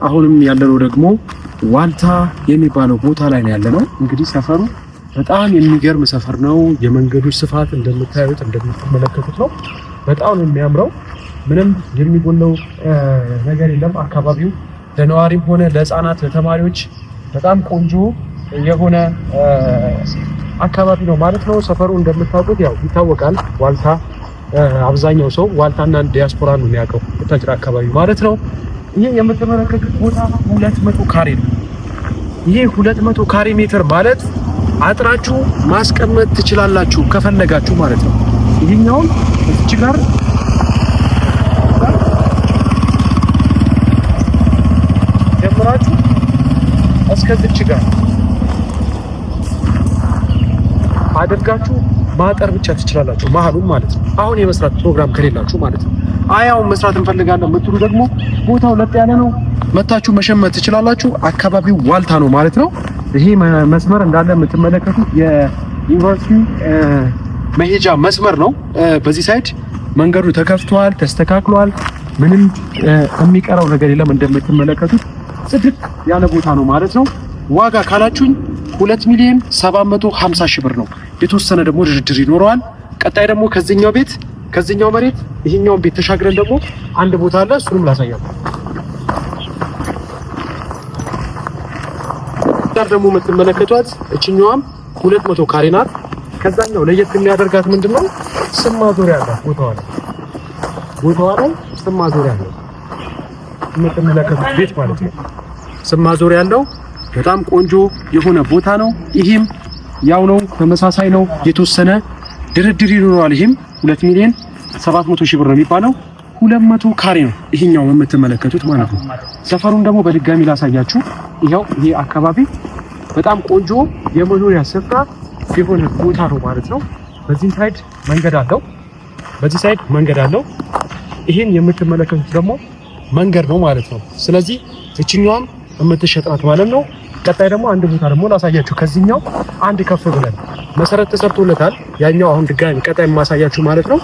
አሁንም ያለነው ደግሞ ዋልታ የሚባለው ቦታ ላይ ነው ያለነው። እንግዲህ ሰፈሩ በጣም የሚገርም ሰፈር ነው። የመንገዱ ስፋት እንደምትመለከቱት ነው። በጣም የሚያምረው ምንም የሚጎለው ነገር የለም። አካባቢው ለነዋሪም ሆነ ለህፃናት ለተማሪዎች በጣም ቆንጆ የሆነ አካባቢ ነው ማለት ነው። ሰፈሩ እንደምታውቁት ያው ይታወቃል። ዋልታ አብዛኛው ሰው ዋልታና ዲያስፖራ ነው የሚያውቀው ቡታጅራ አካባቢ ማለት ነው። ይሄ የምትመለከቱት ቦታ 200 ካሬ ነው። ይሄ 200 ካሬ ሜትር ማለት አጥራችሁ ማስቀመጥ ትችላላችሁ ከፈለጋችሁ ማለት ነው። ይሄኛው እዚህ ጋር ጀምራችሁ እስከዚህ ጋር አድርጋችሁ ማጠር ብቻ ትችላላችሁ መሀሉን ማለት ነው። አሁን የመስራት ፕሮግራም ከሌላችሁ ማለት ነው። አያውን መስራት እንፈልጋለን የምትሉ ደግሞ ቦታው ለጥ ያለ ነው፣ መታችሁ መሸመት ትችላላችሁ። አካባቢው ዋልታ ነው ማለት ነው። ይሄ መስመር እንዳለ የምትመለከቱት የዩኒቨርሲቲ መሄጃ መስመር ነው። በዚህ ሳይድ መንገዱ ተከፍቷል፣ ተስተካክሏል። ምንም የሚቀረው ነገር የለም። እንደምትመለከቱት ጽድቅ ያለ ቦታ ነው ማለት ነው። ዋጋ ካላችሁኝ 2,750,000 ብር ነው። የተወሰነ ደግሞ ድርድር ይኖረዋል። ቀጣይ ደግሞ ከዚህኛው መሬት ይሄኛውን ቤት ተሻግረን ደግሞ አንድ ቦታ አለ፣ እሱንም ላሳያችሁ። ዳር ደግሞ የምትመለከቷት እችኛዋም 200 ካሬ ናት። ከዛኛው ለየት የሚያደርጋት ምንድነው? ስም ማዞሪያ አላት ቦታዋ ላይ ስም ማዞሪያ አለው። የምትመለከቱት ቤት ማለት ነው ስም ማዞሪያ ያለው በጣም ቆንጆ የሆነ ቦታ ነው። ይሄም ያው ነው፣ ተመሳሳይ ነው። የተወሰነ ድርድር ይኖረዋል። ይሄም 2,700,000 ብር ነው የሚባለው። 200 ካሬ ነው ይሄኛው የምትመለከቱት ማለት ነው። ሰፈሩን ደግሞ በድጋሚ ላሳያችሁ። ይሄው ይሄ አካባቢ በጣም ቆንጆ የመኖሪያ ስፍራ የሆነ ቦታ ነው ማለት ነው። በዚህ ሳይድ መንገድ አለው። ይሄን የምትመለከቱት ደግሞ መንገድ ነው ማለት ነው። ስለዚህ እችኛዋም የምትሸጣት ማለት ነው። ቀጣይ ደግሞ አንድ ቦታ ደግሞ ላሳያችሁ። ከዚህኛው አንድ ከፍ ብለን መሰረት ተሰርቶለታል። ያኛው አሁን ድጋሚ ቀጣይ ማሳያችሁ ማለት ነው።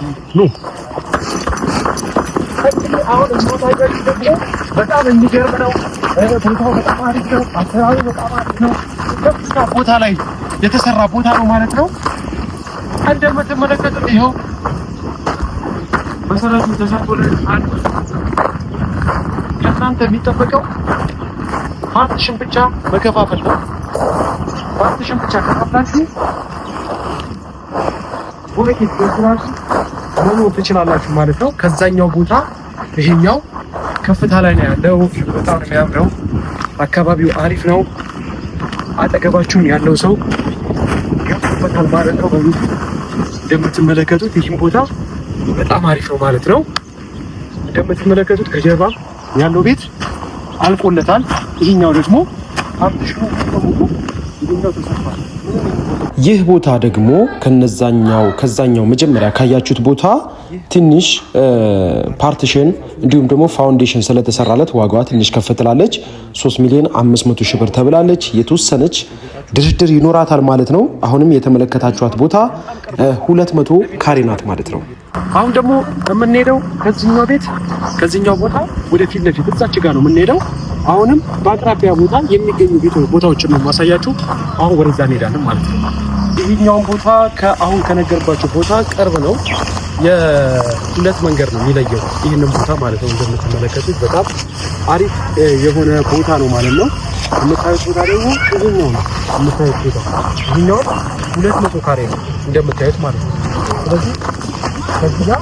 አሁን የማሳያችሁ ደግሞ በጣም የሚገርም ነው። ቦታው በጣም አሪፍ ነው። አሰራሩ በጣም አሪፍ ነው። ከፍታ ቦታ ላይ የተሰራ ቦታ ነው ማለት ነው። እንደምትመለከቱት ይኸው መሰረቱ ተሰርቶለታል። ከእናንተ የሚጠበቀው ፓርቲሽን ብቻ መከፋፈል ነው። ፓርቲሽን ብቻ ከፋፍላችሁ ወለኪት በስራሽ መኖር ትችላላችሁ ማለት ነው። ከዛኛው ቦታ ይሄኛው ከፍታ ላይ ነው ያለው። በጣም የሚያምረው አካባቢው አሪፍ ነው። አጠገባችሁን ያለው ሰው ያፈታል ማለት ነው። እንደምትመለከቱት ይህም ቦታ በጣም አሪፍ ነው ማለት ነው። እንደምትመለከቱት ከጀርባ ያለው ቤት አልቆለታል። ይሄኛው ደግሞ ፓርቲሽኑ ተሞሉ ይሄኛው ተሰርቷል። ይህ ቦታ ደግሞ ከዛኛው መጀመሪያ ካያችሁት ቦታ ትንሽ ፓርቲሽን እንዲሁም ደግሞ ፋውንዴሽን ስለተሰራለት ዋጋዋ ትንሽ ከፍ ትላለች። 3,500,000 ብር ተብላለች። የተወሰነች ድርድር ይኖራታል ማለት ነው። አሁንም የተመለከታችኋት ቦታ 200 ካሬ ናት ማለት ነው። አሁን ደግሞ የምንሄደው ከዚህኛው ቦታ ወደ ፊት ለፊት እዛች ጋር ነው የምንሄደው። አሁንም በአቅራቢያ ቦታ የሚገኙ ቦታዎችን ነው ማሳያችሁ። አሁን ወደዛ እንሄዳለን ማለት ነው። ይሄኛው ቦታ ከአሁን ከነገርኳችሁ ቦታ ቅርብ ነው። የሁለት መንገድ ነው የሚለየው ይሄንን ቦታ ማለት ነው። እንደምትመለከቱት በጣም አሪፍ የሆነ ቦታ ነው ማለት ነው። የምታዩት ቦታ ደግሞ ይሄኛው ነው የምታዩት ቦታ። ይሄኛው 200 ካሬ ነው እንደምታዩት ማለት ነው። ስለዚህ ከዚህ ጋር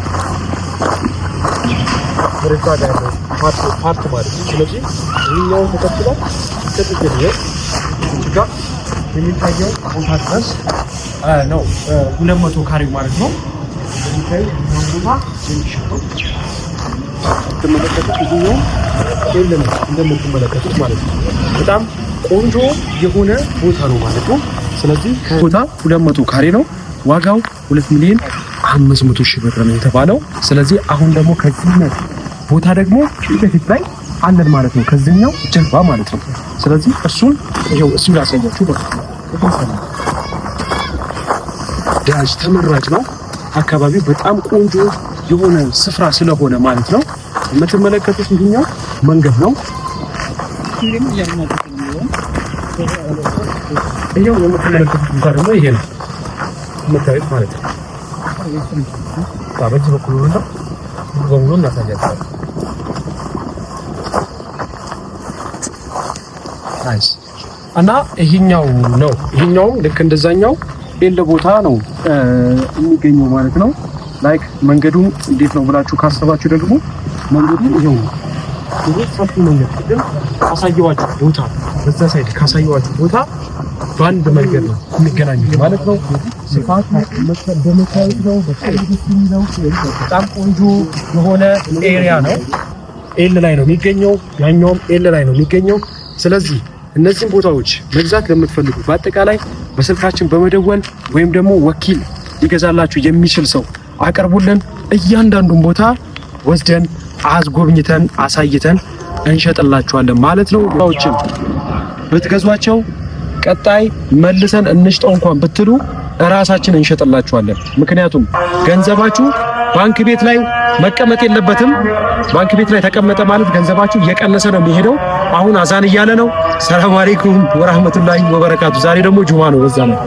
ወደዛ ጋር ያለው ፓርት ማለት ነው። ስለዚህ ይሄኛው ተከትሏል ከጥቅል ጋር የሚታየው ቦታ ድረስ ነው 200 ካሬ ማለት ነው። የሚታየው ቦታ የሚሸጠው እንደምትመለከቱት ይሄኛው እንደምትመለከቱት ማለት ነው። በጣም ቆንጆ የሆነ ቦታ ነው ማለት ነው። ስለዚህ ቦታ 200 ካሬ ነው። ዋጋው 2,500,000 ብር ነው የተባለው። ስለዚህ አሁን ደግሞ ከዚህ ቦታ ደግሞ ፊት ላይ አለን ማለት ነው። ከዚህኛው ጀርባ ማለት ነው። ስለዚህ እሱን ያሳያችሁ ማለት ነው። ዳጅ ተመራጭ ነው። አካባቢው በጣም ቆንጆ የሆነ ስፍራ ስለሆነ ማለት ነው። የምትመለከቱት ይሄኛው መንገድ ነው። ይሄው የምትመለከቱት ቦታ ደግሞ ይሄ ነው የምታዩት ማለት ነው። በዚህ በኩል ነው በሙሉ እናሳያችኋለን። ናይስ እና ይሄኛው ነው። ይሄኛውም ልክ እንደዛኛው ኤል ቦታ ነው የሚገኘው ማለት ነው። ላይክ መንገዱ እንዴት ነው ብላችሁ ካሰባችሁ ደግሞ መንገዱ ይሄው ነው። ይሄ ሰፊ መንገድ ግን ካሳየዋችሁ ቦታ በዛ ሳይድ ካሳየዋችሁ ቦታ በአንድ መንገድ ነው የሚገናኙት ማለት ነው። ስፋት በመታየት ነው። በጣም ቆንጆ የሆነ ኤሪያ ነው። ኤል ላይ ነው የሚገኘው፣ ያኛውም ኤል ላይ ነው የሚገኘው። ስለዚህ እነዚህን ቦታዎች መግዛት ለምትፈልጉ በአጠቃላይ በስልካችን በመደወል ወይም ደግሞ ወኪል ሊገዛላችሁ የሚችል ሰው አቀርቡልን። እያንዳንዱን ቦታ ወስደን አስጎብኝተን አሳይተን እንሸጥላችኋለን ማለት ነው። ቦታዎችን ብትገዟቸው ቀጣይ መልሰን እንሽጠው እንኳን ብትሉ እራሳችን እንሸጥላችኋለን። ምክንያቱም ገንዘባችሁ ባንክ ቤት ላይ መቀመጥ የለበትም። ባንክ ቤት ላይ ተቀመጠ ማለት ገንዘባችሁ እየቀነሰ ነው የሚሄደው። አሁን አዛን እያለ ነው። ሰላም አለይኩም ወራህመቱላሂ ወበረካቱ። ዛሬ ደግሞ ጁማ ነው። በዛ ነው